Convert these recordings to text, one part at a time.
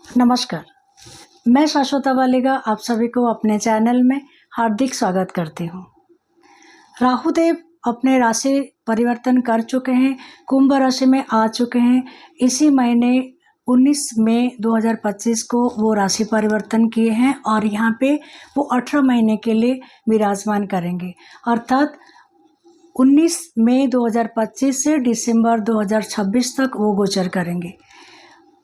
नमस्कार, मैं शाश्वता वालिगा आप सभी को अपने चैनल में हार्दिक स्वागत करती हूँ। राहुदेव अपने राशि परिवर्तन कर चुके हैं, कुंभ राशि में आ चुके हैं। इसी महीने 19 मई 2025 को वो राशि परिवर्तन किए हैं और यहाँ पे वो 18 महीने के लिए विराजमान करेंगे, अर्थात 19 मई 2025 से दिसंबर 2026 तक वो गोचर करेंगे।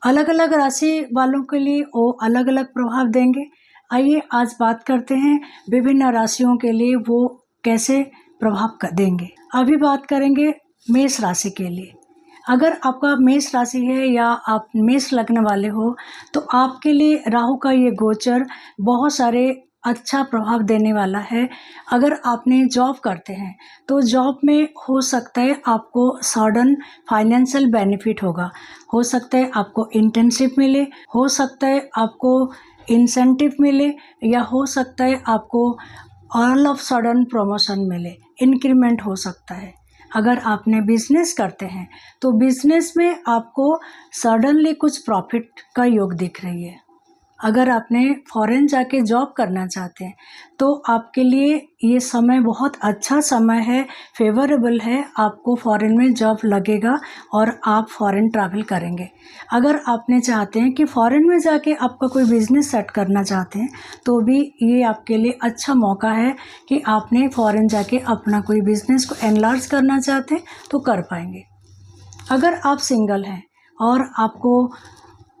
अलग अलग राशि वालों के लिए वो अलग अलग प्रभाव देंगे। आइए आज बात करते हैं विभिन्न राशियों के लिए वो कैसे प्रभाव देंगे। अभी बात करेंगे मेष राशि के लिए। अगर आपका मेष राशि है या आप मेष लग्न वाले हो तो आपके लिए राहु का ये गोचर बहुत सारे अच्छा प्रभाव देने वाला है। अगर आपने जॉब करते हैं तो जॉब में हो सकता है आपको सडन फाइनेंशियल बेनिफिट होगा, हो सकता है आपको इंटर्नशिप मिले, हो सकता है आपको इंसेंटिव मिले, या हो सकता है आपको ऑल ऑफ सडन प्रमोशन मिले, इंक्रीमेंट हो सकता है। अगर आपने बिजनेस करते हैं तो बिजनेस में आपको सडनली कुछ प्रॉफिट का योग दिख रही है। अगर आपने फॉरेन जाके जॉब करना चाहते हैं तो आपके लिए ये समय बहुत अच्छा समय है, फेवरेबल है। आपको फॉरेन में जॉब लगेगा और आप फॉरेन ट्रैवल करेंगे। अगर आपने चाहते हैं कि फॉरेन में जाके आपका कोई बिजनेस सेट करना चाहते हैं तो भी ये आपके लिए अच्छा मौका है कि आपने फॉरेन जाके अपना कोई बिजनेस को एनलार्ज करना चाहते हैं तो कर पाएंगे। अगर आप सिंगल हैं और आपको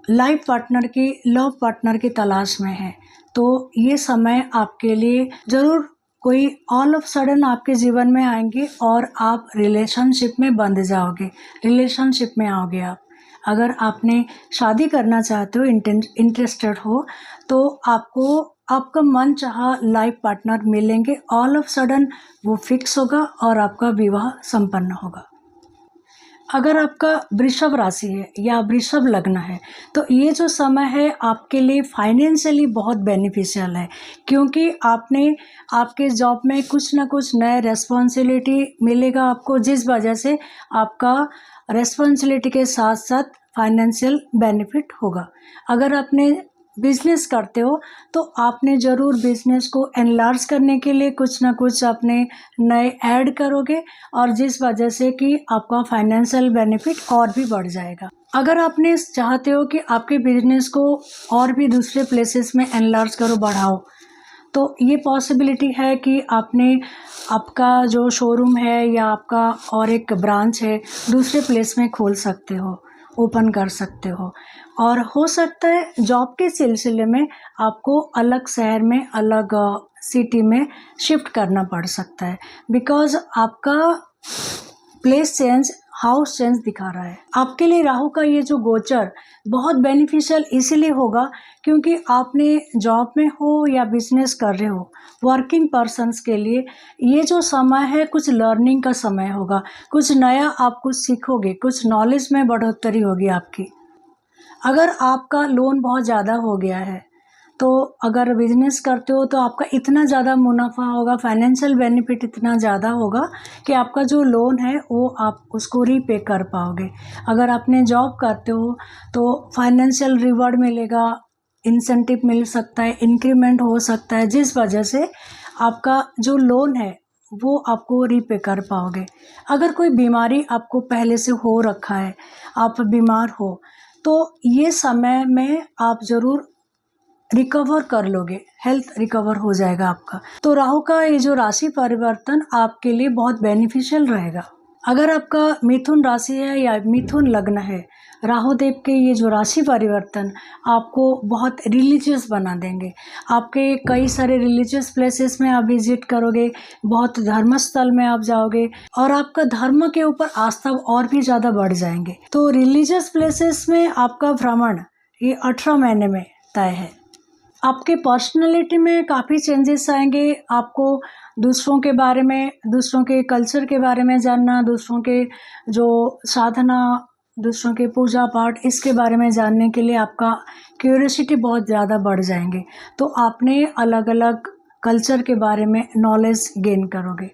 लाइफ पार्टनर की, लव पार्टनर की तलाश में है तो ये समय आपके लिए ज़रूर कोई ऑल ऑफ सडन आपके जीवन में आएंगे और आप रिलेशनशिप में बंध जाओगे, रिलेशनशिप में आओगे आप। अगर आपने शादी करना चाहते हो, इंटरेस्टेड हो, तो आपको आपका मन चाहा लाइफ पार्टनर मिलेंगे, ऑल ऑफ सडन वो फिक्स होगा और आपका विवाह संपन्न होगा। अगर आपका वृषभ राशि है या वृषभ लग्न है तो ये जो समय है आपके लिए फाइनेंशियली बहुत बेनिफिशियल है, क्योंकि आपने आपके जॉब में कुछ ना कुछ नए रेस्पॉन्सिबिलिटी मिलेगा आपको, जिस वजह से आपका रेस्पॉन्सिबिलिटी के साथ साथ फाइनेंशियल बेनिफिट होगा। अगर आपने बिजनेस करते हो तो आपने ज़रूर बिजनेस को एनलार्ज करने के लिए कुछ ना कुछ अपने नए ऐड करोगे और जिस वजह से कि आपका फाइनेंशियल बेनिफिट और भी बढ़ जाएगा। अगर आपने चाहते हो कि आपके बिजनेस को और भी दूसरे प्लेसेस में एनलार्ज करो, बढ़ाओ, तो ये पॉसिबिलिटी है कि आपने आपका जो शोरूम है या आपका और एक ब्रांच है दूसरे प्लेस में खोल सकते हो, ओपन कर सकते हो। और हो सकता है जॉब के सिलसिले में आपको अलग शहर में, अलग सिटी में शिफ्ट करना पड़ सकता है, बिकॉज आपका प्लेस चेंज, हाउस चेंज दिखा रहा है। आपके लिए राहु का ये जो गोचर बहुत बेनिफिशियल इसीलिए होगा क्योंकि आपने जॉब में हो या बिजनेस कर रहे हो, वर्किंग पर्सन्स के लिए ये जो समय है कुछ लर्निंग का समय होगा, कुछ नया आप कुछ सीखोगे, कुछ नॉलेज में बढ़ोतरी होगी आपकी। अगर आपका लोन बहुत ज़्यादा हो गया है तो अगर बिजनेस करते हो तो आपका इतना ज़्यादा मुनाफा होगा, फाइनेंशियल बेनिफिट इतना ज़्यादा होगा कि आपका जो लोन है वो आप उसको रीपे कर पाओगे। अगर आपने जॉब करते हो तो फाइनेंशियल रिवॉर्ड मिलेगा, इंसेंटिव मिल सकता है, इंक्रीमेंट हो सकता है, जिस वजह से आपका जो लोन है वो आपको रीपे कर पाओगे। अगर कोई बीमारी आपको पहले से हो रखा है, आप बीमार हो, तो ये समय में आप ज़रूर रिकवर कर लोगे, हेल्थ रिकवर हो जाएगा आपका। तो राहु का ये जो राशि परिवर्तन आपके लिए बहुत बेनिफिशियल रहेगा। अगर आपका मिथुन राशि है या मिथुन लग्न है, राहुदेव के ये जो राशि परिवर्तन आपको बहुत रिलीजियस बना देंगे। आपके कई सारे रिलीजियस प्लेसेस में आप विजिट करोगे, बहुत धर्मस्थल में आप जाओगे और आपका धर्म के ऊपर आस्था और भी ज़्यादा बढ़ जाएंगे। तो रिलीजियस प्लेसेस में आपका भ्रमण ये 18 महीने में तय है। आपके पर्सनैलिटी में काफ़ी चेंजेस आएंगे। आपको दूसरों के बारे में, दूसरों के कल्चर के बारे में जानना, दूसरों के जो साधना, दूसरों के पूजा पाठ, इसके बारे में जानने के लिए आपका क्यूरियोसिटी बहुत ज़्यादा बढ़ जाएंगे। तो आपने अलग अलग कल्चर के बारे में नॉलेज गेन करोगे।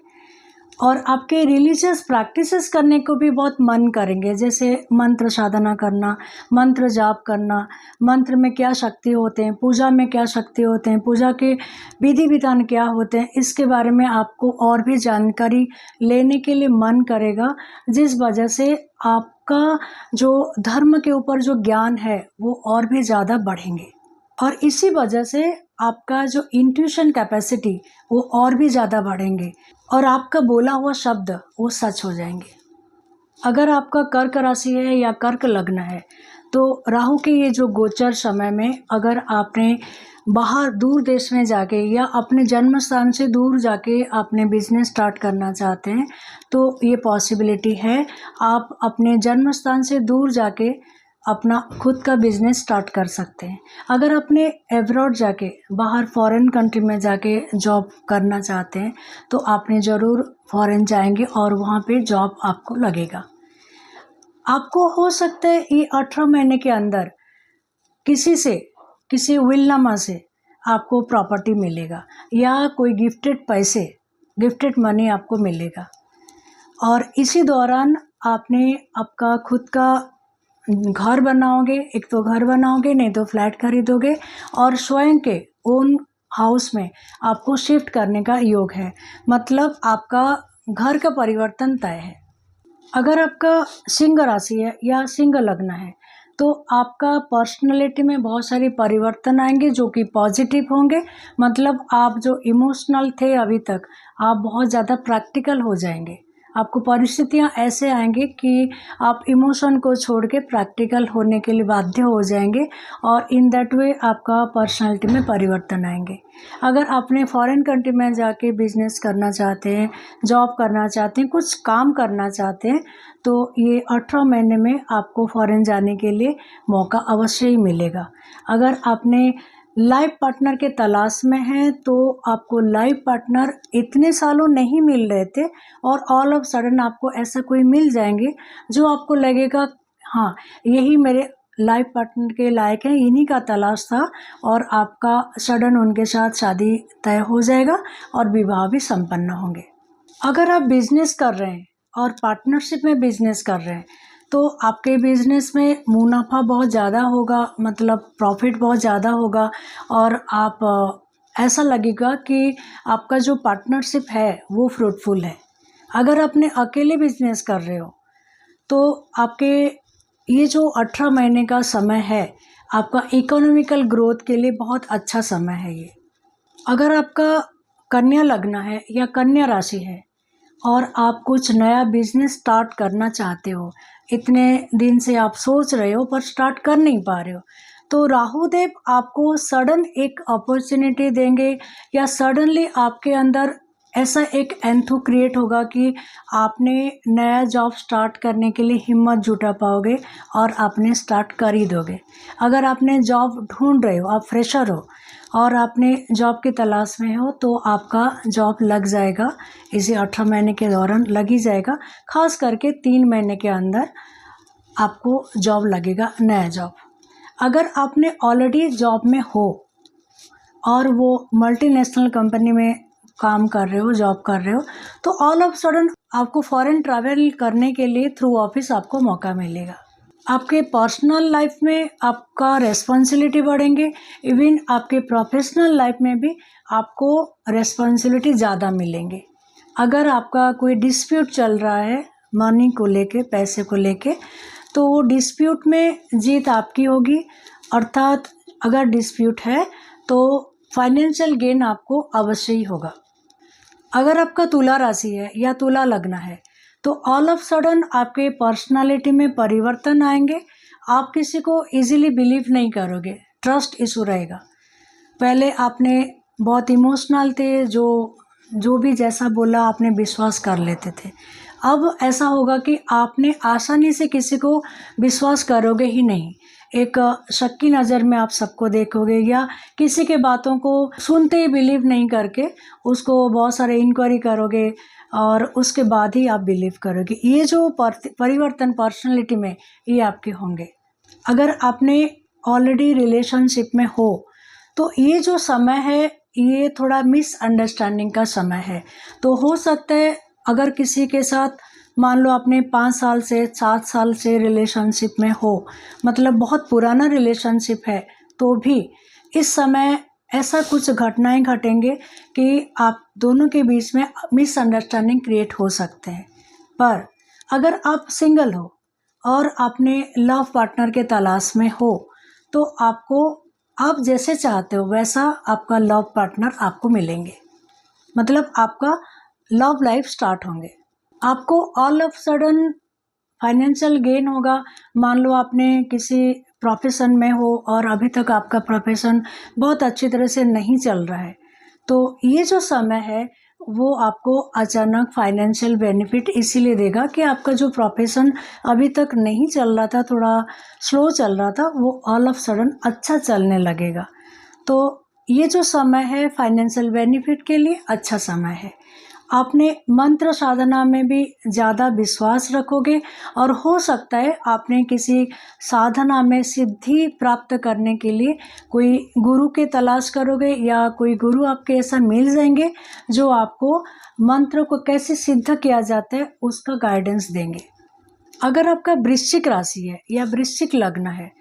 और आपके रिलीजियस प्रैक्टिसेस करने को भी बहुत मन करेंगे, जैसे मंत्र साधना करना, मंत्र जाप करना, मंत्र में क्या शक्ति होते हैं, पूजा में क्या शक्ति होते हैं, पूजा के विधि विधान क्या होते हैं, इसके बारे में आपको और भी जानकारी लेने के लिए मन करेगा, जिस वजह से आपका जो धर्म के ऊपर जो ज्ञान है वो और भी ज़्यादा बढ़ेंगे। और इसी वजह से आपका जो इंट्यूशन कैपेसिटी वो और भी ज़्यादा बढ़ेंगे और आपका बोला हुआ शब्द वो सच हो जाएंगे। अगर आपका कर्क राशि है या कर्क लग्न है तो राहु के ये जो गोचर समय में अगर आपने बाहर दूर देश में जाके या अपने जन्म स्थान से दूर जाके आपने बिजनेस स्टार्ट करना चाहते हैं तो ये पॉसिबिलिटी है। आप अपने जन्म स्थान से दूर जाके अपना खुद का बिजनेस स्टार्ट कर सकते हैं। अगर अपने एब्रॉड जाके बाहर फॉरेन कंट्री में जाके जॉब करना चाहते हैं तो आपने ज़रूर फॉरेन जाएंगे और वहाँ पे जॉब आपको लगेगा। आपको हो सकता है ये 18 महीने के अंदर किसी विलनामा से आपको प्रॉपर्टी मिलेगा या कोई गिफ्टेड मनी आपको मिलेगा। और इसी दौरान आपने आपका खुद का घर बनाओगे, एक तो घर बनाओगे नहीं तो फ्लैट खरीदोगे और स्वयं के ओन हाउस में आपको शिफ्ट करने का योग है, मतलब आपका घर का परिवर्तन तय है। अगर आपका सिंह राशि है या सिंह लग्न है तो आपका पर्सनैलिटी में बहुत सारी परिवर्तन आएंगे जो कि पॉजिटिव होंगे, मतलब आप जो इमोशनल थे अभी तक आप बहुत ज़्यादा प्रैक्टिकल हो जाएंगे। आपको परिस्थितियां ऐसे आएंगी कि आप इमोशन को छोड़ के प्रैक्टिकल होने के लिए बाध्य हो जाएंगे और इन दैट वे आपका पर्सनालिटी में परिवर्तन आएंगे। अगर आपने फॉरेन कंट्री में जाके बिजनेस करना चाहते हैं, जॉब करना चाहते हैं, कुछ काम करना चाहते हैं तो ये 18 महीने में आपको फॉरेन जाने के लिए मौका अवश्य ही मिलेगा। अगर आपने लाइफ पार्टनर के तलाश में हैं तो आपको लाइफ पार्टनर इतने सालों नहीं मिल रहे थे और ऑल ऑफ सडन आपको ऐसा कोई मिल जाएंगे जो आपको लगेगा हाँ यही मेरे लाइफ पार्टनर के लायक है, इन्हीं का तलाश था और आपका सडन उनके साथ शादी तय हो जाएगा और विवाह भी संपन्न होंगे। अगर आप बिजनेस कर रहे हैं और पार्टनरशिप में बिजनेस कर रहे हैं तो आपके बिजनेस में मुनाफा बहुत ज़्यादा होगा, मतलब प्रॉफिट बहुत ज़्यादा होगा और आप ऐसा लगेगा कि आपका जो पार्टनरशिप है वो फ्रूटफुल है। अगर आपने अकेले बिजनेस कर रहे हो तो आपके ये जो 18 महीने का समय है आपका इकोनॉमिकल ग्रोथ के लिए बहुत अच्छा समय है ये। अगर आपका कन्या लग्न है या कन्या राशि है और आप कुछ नया बिजनेस स्टार्ट करना चाहते हो, इतने दिन से आप सोच रहे हो पर स्टार्ट कर नहीं पा रहे हो, तो राहु देव आपको सडन एक अपॉर्चुनिटी देंगे या सडनली आपके अंदर ऐसा एक एंथू क्रिएट होगा कि आपने नया जॉब स्टार्ट करने के लिए हिम्मत जुटा पाओगे और आपने स्टार्ट कर ही दोगे। अगर आपने जॉब ढूंढ रहे हो, आप फ्रेशर हो और आपने जॉब की तलाश में हो तो आपका जॉब लग जाएगा, इसी 18 महीने के दौरान लग ही जाएगा। खास करके 3 महीने के अंदर आपको जॉब लगेगा, नया जॉब। अगर आपने ऑलरेडी जॉब में हो और वो मल्टीनेशनल कंपनी में काम कर रहे हो, जॉब कर रहे हो, तो ऑल ऑफ सडन आपको फॉरेन ट्रैवल करने के लिए थ्रू ऑफिस आपको मौका मिलेगा। आपके पर्सनल लाइफ में आपका रेस्पॉन्सिबिलिटी बढ़ेंगे, इवन आपके प्रोफेशनल लाइफ में भी आपको रेस्पॉन्सिबिलिटी ज़्यादा मिलेंगे। अगर आपका कोई डिस्प्यूट चल रहा है मनी को लेके, पैसे को लेके, तो वो डिस्प्यूट में जीत आपकी होगी, अर्थात अगर डिस्प्यूट है तो फाइनेंशियल गेन आपको अवश्य ही होगा। अगर आपका तुला राशि है या तुला लग्न है तो ऑल ऑफ सडन आपके पर्सनालिटी में परिवर्तन आएंगे। आप किसी को इजीली बिलीव नहीं करोगे, ट्रस्ट इशू रहेगा। पहले आपने बहुत इमोशनल थे, जो भी जैसा बोला आपने विश्वास कर लेते थे। अब ऐसा होगा कि आपने आसानी से किसी को विश्वास करोगे ही नहीं, एक शक की नज़र में आप सबको देखोगे या किसी के बातों को सुनते ही बिलीव नहीं करके उसको बहुत सारे इंक्वायरी करोगे और उसके बाद ही आप बिलीव करोगे। ये जो परिवर्तन पर्सनालिटी में ये आपके होंगे। अगर आपने ऑलरेडी रिलेशनशिप में हो तो ये जो समय है ये थोड़ा मिसअंडरस्टैंडिंग का समय है, तो हो सकता है अगर किसी के साथ मान लो आपने 5 साल से 7 साल से रिलेशनशिप में हो, मतलब बहुत पुराना रिलेशनशिप है, तो भी इस समय ऐसा कुछ घटनाएं घटेंगे कि आप दोनों के बीच में मिसअंडरस्टैंडिंग क्रिएट हो सकते हैं। पर अगर आप सिंगल हो और आपने लव पार्टनर के तलाश में हो, तो आप जैसे चाहते हो वैसा आपका लव पार्टनर आपको मिलेंगे, मतलब आपका लव लाइफ स्टार्ट होंगे। आपको all of sudden financial gain होगा। मान लो आपने किसी प्रोफेशन में हो और अभी तक आपका प्रोफेशन बहुत अच्छी तरह से नहीं चल रहा है, तो ये जो समय है वो आपको अचानक फाइनेंशियल बेनिफिट इसीलिए देगा कि आपका जो प्रोफेशन अभी तक नहीं चल रहा था, थोड़ा स्लो चल रहा था, वो ऑल ऑफ सडन अच्छा चलने लगेगा। तो ये जो समय है फाइनेंशियल बेनिफिट के लिए अच्छा समय है। आपने मंत्र साधना में भी ज़्यादा विश्वास रखोगे और हो सकता है आपने किसी साधना में सिद्धि प्राप्त करने के लिए कोई गुरु के तलाश करोगे, या कोई गुरु आपके ऐसा मिल जाएंगे जो आपको मंत्र को कैसे सिद्ध किया जाता है उसका गाइडेंस देंगे। अगर आपका वृश्चिक राशि है या वृश्चिक लग्न है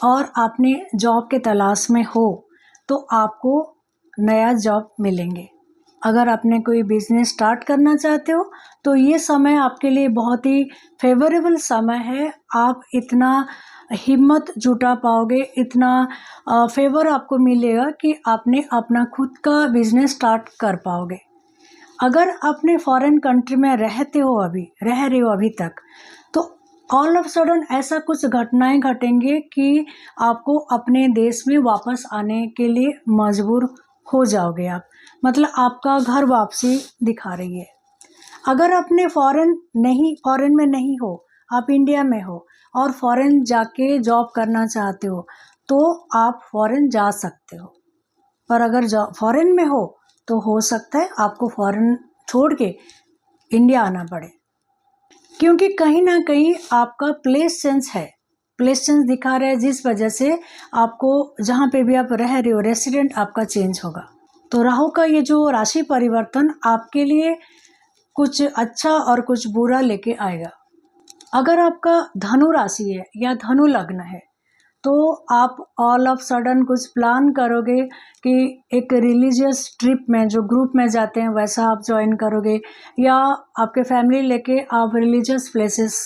और आपने जॉब के तलाश में हो, तो आपको नया जॉब मिलेंगे। अगर आपने कोई बिजनेस स्टार्ट करना चाहते हो, तो ये समय आपके लिए बहुत ही फेवरेबल समय है। आप इतना हिम्मत जुटा पाओगे, इतना फेवर आपको मिलेगा कि आपने अपना खुद का बिजनेस स्टार्ट कर पाओगे। अगर आपने फॉरेन कंट्री में रह रहे हो अभी तक, तो ऑल ऑफ सडन ऐसा कुछ घटनाएं घटेंगे कि आपको अपने देश में वापस आने के लिए मजबूर हो जाओगे आप, मतलब आपका घर वापसी दिखा रही है। अगर आपने फॉरेन में नहीं हो, आप इंडिया में हो और फॉरेन जाके जॉब करना चाहते हो, तो आप फॉरेन जा सकते हो। पर अगर फॉरेन में हो तो हो सकता है आपको फॉरेन छोड़ के इंडिया आना पड़े, क्योंकि कहीं ना कहीं आपका प्लेस चेंज दिखा रहा है, जिस वजह से आपको जहाँ पे भी आप रह रहे हो रेसिडेंट आपका चेंज होगा। तो राहु का ये जो राशि परिवर्तन आपके लिए कुछ अच्छा और कुछ बुरा लेके आएगा। अगर आपका धनु राशि है या धनु लग्न है, तो आप ऑल ऑफ सडन कुछ प्लान करोगे कि एक रिलीजियस ट्रिप में जो ग्रुप में जाते हैं वैसा आप ज्वाइन करोगे, या आपके फैमिली लेके आप रिलीजियस प्लेसेस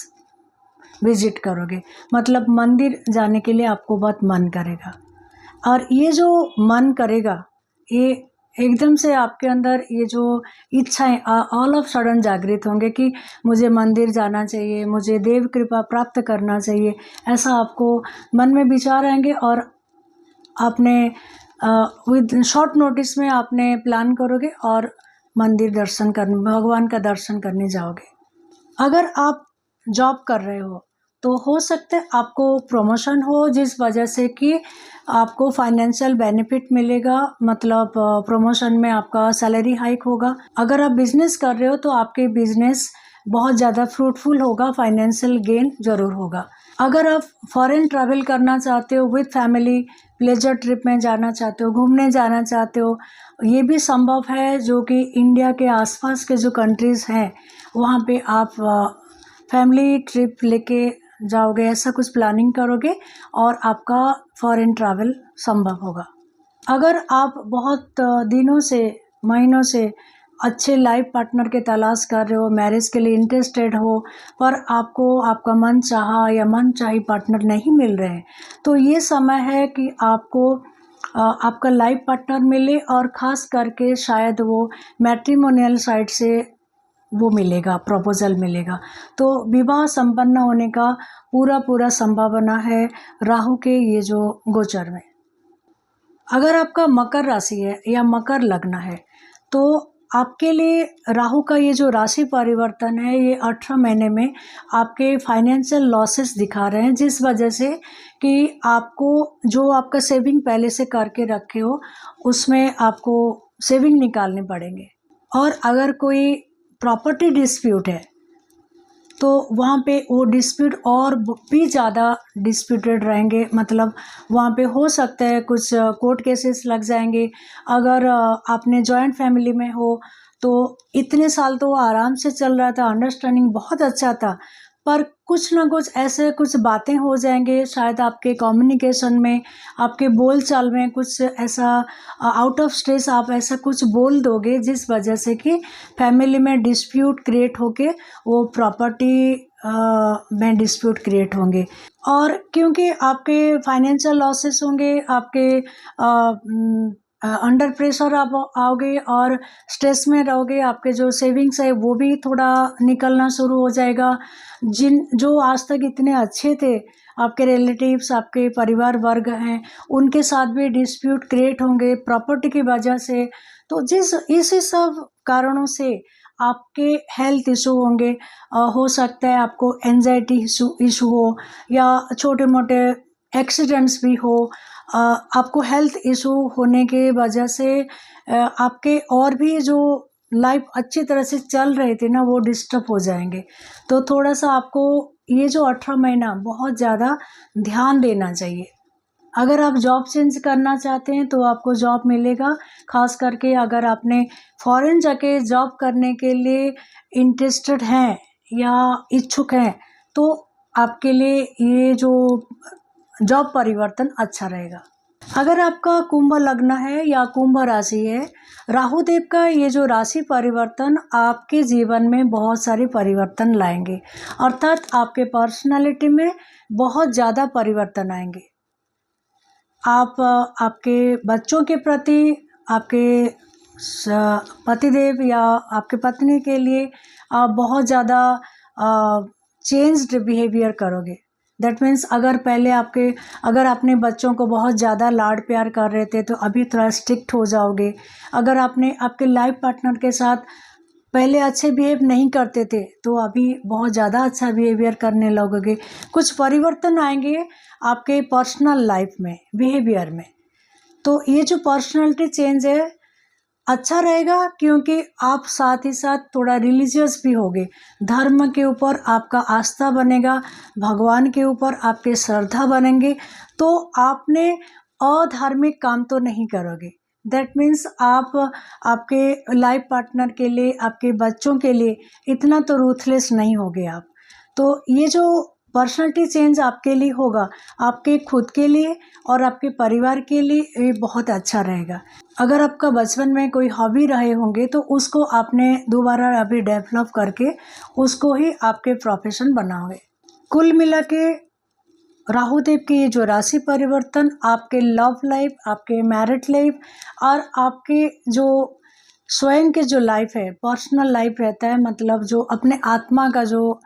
विजिट करोगे, मतलब मंदिर जाने के लिए आपको बहुत मन करेगा। और ये जो मन करेगा, ये एकदम से आपके अंदर ये जो इच्छाएं ऑल ऑफ सडन जागृत होंगे कि मुझे मंदिर जाना चाहिए, मुझे देव कृपा प्राप्त करना चाहिए, ऐसा आपको मन में विचार आएंगे और आपने विद शॉर्ट नोटिस में आपने प्लान करोगे और मंदिर दर्शन करने, भगवान का दर्शन करने जाओगे। अगर आप जॉब कर रहे हो तो हो सकता है आपको प्रमोशन हो, जिस वजह से कि आपको फाइनेंशियल बेनिफिट मिलेगा, मतलब प्रमोशन में आपका सैलरी हाइक होगा। अगर आप बिजनेस कर रहे हो तो आपके बिजनेस बहुत ज़्यादा फ्रूटफुल होगा, फाइनेंशियल गेन जरूर होगा। अगर आप फॉरेन ट्रैवल करना चाहते हो विद फैमिली, प्लेजर ट्रिप में जाना चाहते हो, घूमने जाना चाहते हो, ये भी संभव है। जो कि इंडिया के आसपास के जो कंट्रीज़ हैं वहाँ पे आप फैमिली ट्रिप लेके जाओगे, ऐसा कुछ प्लानिंग करोगे और आपका फॉरेन ट्रैवल संभव होगा। अगर आप बहुत दिनों से, महीनों से अच्छे लाइफ पार्टनर के तलाश कर रहे हो, मैरिज के लिए इंटरेस्टेड हो, पर आपको आपका मन चाहा या मन चाही पार्टनर नहीं मिल रहे हैं, तो ये समय है कि आपको आपका लाइफ पार्टनर मिले, और ख़ास करके शायद वो मैट्रिमोनियल साइट से वो मिलेगा, प्रपोजल मिलेगा। तो विवाह संपन्न होने का पूरा संभावना है राहु के ये जो गोचर में। अगर आपका मकर राशि है या मकर लग्न है, तो आपके लिए राहु का ये जो राशि परिवर्तन है, ये 18 महीने में आपके फाइनेंशियल लॉसेस दिखा रहे हैं, जिस वजह से कि आपको जो आपका सेविंग पहले से करके रखे हो उसमें आपको सेविंग निकालने पड़ेंगे। और अगर कोई प्रॉपर्टी डिस्प्यूट है तो वहाँ पे वो डिस्प्यूट और भी ज़्यादा डिस्प्यूटेड रहेंगे, मतलब वहाँ पे हो सकता है कुछ कोर्ट केसेस लग जाएंगे। अगर आपने जॉइंट फैमिली में हो तो इतने साल तो वो आराम से चल रहा था, अंडरस्टैंडिंग बहुत अच्छा था, पर कुछ ना कुछ ऐसे कुछ बातें हो जाएंगे, शायद आपके कम्युनिकेशन में, आपके बोल चाल में कुछ ऐसा आउट ऑफ स्ट्रेस आप ऐसा कुछ बोल दोगे जिस वजह से कि फैमिली में डिस्प्यूट क्रिएट होके वो प्रॉपर्टी में डिस्प्यूट क्रिएट होंगे। और क्योंकि आपके फाइनेंशियल लॉसेस होंगे, आपके अंडर प्रेशर आप आओगे और स्ट्रेस में रहोगे, आपके जो सेविंग्स है वो भी थोड़ा निकलना शुरू हो जाएगा। जो आज तक इतने अच्छे थे, आपके रिलेटिव्स, आपके परिवार वर्ग हैं, उनके साथ भी डिस्प्यूट क्रिएट होंगे प्रॉपर्टी की वजह से। तो इस सब कारणों से आपके हेल्थ इशू होंगे। हो सकता है आपको एंजाइटी इशू हो या छोटे मोटे एक्सीडेंट्स भी हो। आपको हेल्थ इशू होने के वजह से आपके और भी जो लाइफ अच्छी तरह से चल रहे थे ना, वो डिस्टर्ब हो जाएंगे। तो थोड़ा सा आपको ये जो 18 महीना बहुत ज़्यादा ध्यान देना चाहिए। अगर आप जॉब चेंज करना चाहते हैं तो आपको जॉब मिलेगा, खास करके अगर आपने फॉरेन जाके जॉब करने के लिए इंटरेस्टेड हैं या इच्छुक हैं तो आपके लिए ये जो जॉब परिवर्तन अच्छा रहेगा। अगर आपका कुंभ लग्न है या कुंभ राशि है, राहु देव का ये जो राशि परिवर्तन आपके जीवन में बहुत सारे परिवर्तन लाएंगे, अर्थात आपके पर्सनालिटी में बहुत ज़्यादा परिवर्तन आएंगे। आप आपके बच्चों के प्रति, आपके पतिदेव या आपके पत्नी के लिए आप बहुत ज़्यादा चेंज्ड बिहेवियर करोगे। दैट मीन्स अगर आपने बच्चों को बहुत ज़्यादा लाड प्यार कर रहे थे तो अभी थोड़ा स्ट्रिक्ट हो जाओगे। अगर आपने आपके लाइफ पार्टनर के साथ पहले अच्छे बिहेव नहीं करते थे तो अभी बहुत ज़्यादा अच्छा बिहेवियर करने लगोगे। कुछ परिवर्तन आएंगे आपके पर्सनल लाइफ में, बिहेवियर में। तो ये जो पर्सनालिटी चेंज है अच्छा रहेगा, क्योंकि आप साथ ही साथ थोड़ा रिलीजियस भी होगे। धर्म के ऊपर आपका आस्था बनेगा, भगवान के ऊपर आपके श्रद्धा बनेंगे, तो आपने अधार्मिक काम तो नहीं करोगे। दैट मीन्स आप आपके लाइफ पार्टनर के लिए, आपके बच्चों के लिए इतना तो रूथलेस नहीं होगे आप। तो ये जो पर्सनालिटी चेंज आपके लिए होगा, आपके खुद के लिए और आपके परिवार के लिए ये बहुत अच्छा रहेगा। अगर आपका बचपन में कोई हॉबी रहे होंगे तो उसको आपने दोबारा अभी डेवलप करके उसको ही आपके प्रोफेशन बनाओगे। कुल मिला के राहु देव के ये जो राशि परिवर्तन आपके लव लाइफ, आपके मैरिड लाइफ और आपके जो स्वयं के जो लाइफ है, पर्सनल लाइफ रहता है, मतलब जो अपने आत्मा का जो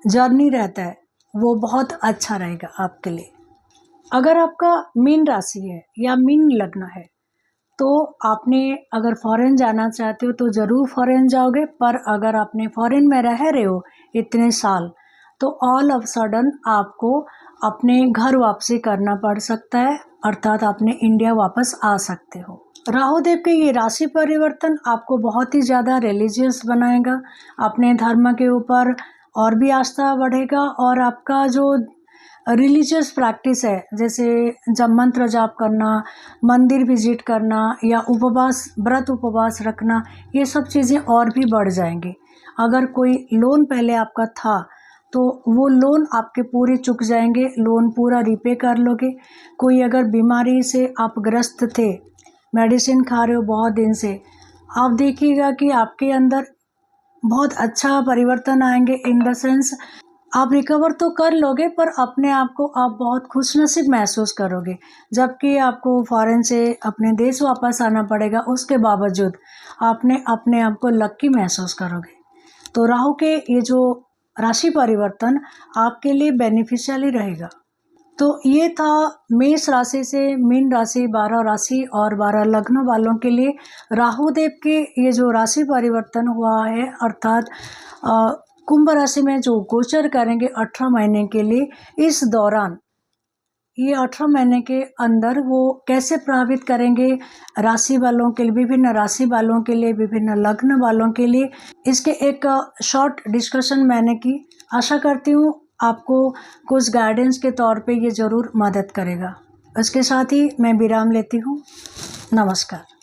जर्नी रहता है, वो बहुत अच्छा रहेगा आपके लिए। अगर आपका मीन राशि है या मीन लग्न है तो आपने अगर फॉरेन जाना चाहते हो तो ज़रूर फॉरेन जाओगे, पर अगर आपने फॉरेन में रह रहे हो इतने साल तो ऑल ऑफ सडन आपको अपने घर वापसी करना पड़ सकता है, अर्थात आपने इंडिया वापस आ सकते हो। राहु देव के ये राशि परिवर्तन आपको बहुत ही ज़्यादा रिलीजियस बनाएगा, अपने धर्म के ऊपर और भी आस्था बढ़ेगा, और आपका जो रिलीजियस प्रैक्टिस है, जैसे जब मंत्र जाप करना, मंदिर विजिट करना या व्रत उपवास रखना, ये सब चीज़ें और भी बढ़ जाएंगी। अगर कोई लोन पहले आपका था तो वो लोन आपके पूरे चुक जाएंगे, लोन पूरा रिपे कर लोगे। कोई अगर बीमारी से आप ग्रस्त थे, मेडिसिन खा रहे हो बहुत दिन से, आप देखिएगा कि आपके अंदर बहुत अच्छा परिवर्तन आएंगे। इन द सेंस आप रिकवर तो कर लोगे, पर अपने आप को आप बहुत खुशनसीब महसूस करोगे। जबकि आपको फॉरेन से अपने देश वापस आना पड़ेगा, उसके बावजूद आपने अपने आप को लकी महसूस करोगे। तो राहु के ये जो राशि परिवर्तन आपके लिए बेनिफिशियली रहेगा। तो ये था मेष राशि से मीन राशि, 12 राशि और 12 लग्न वालों के लिए राहु देव के ये जो राशि परिवर्तन हुआ है, अर्थात कुंभ राशि में जो गोचर करेंगे 18 महीने के लिए, इस दौरान ये 18 महीने के अंदर वो कैसे प्रभावित करेंगे राशि वालों के लिए, विभिन्न राशि वालों के लिए, विभिन्न लग्न वालों के लिए, इसके एक शॉर्ट डिस्कशन मैंने की। आशा करती हूँ आपको कुछ गाइडेंस के तौर पे ये ज़रूर मदद करेगा। इसके साथ ही मैं विराम लेती हूँ। नमस्कार।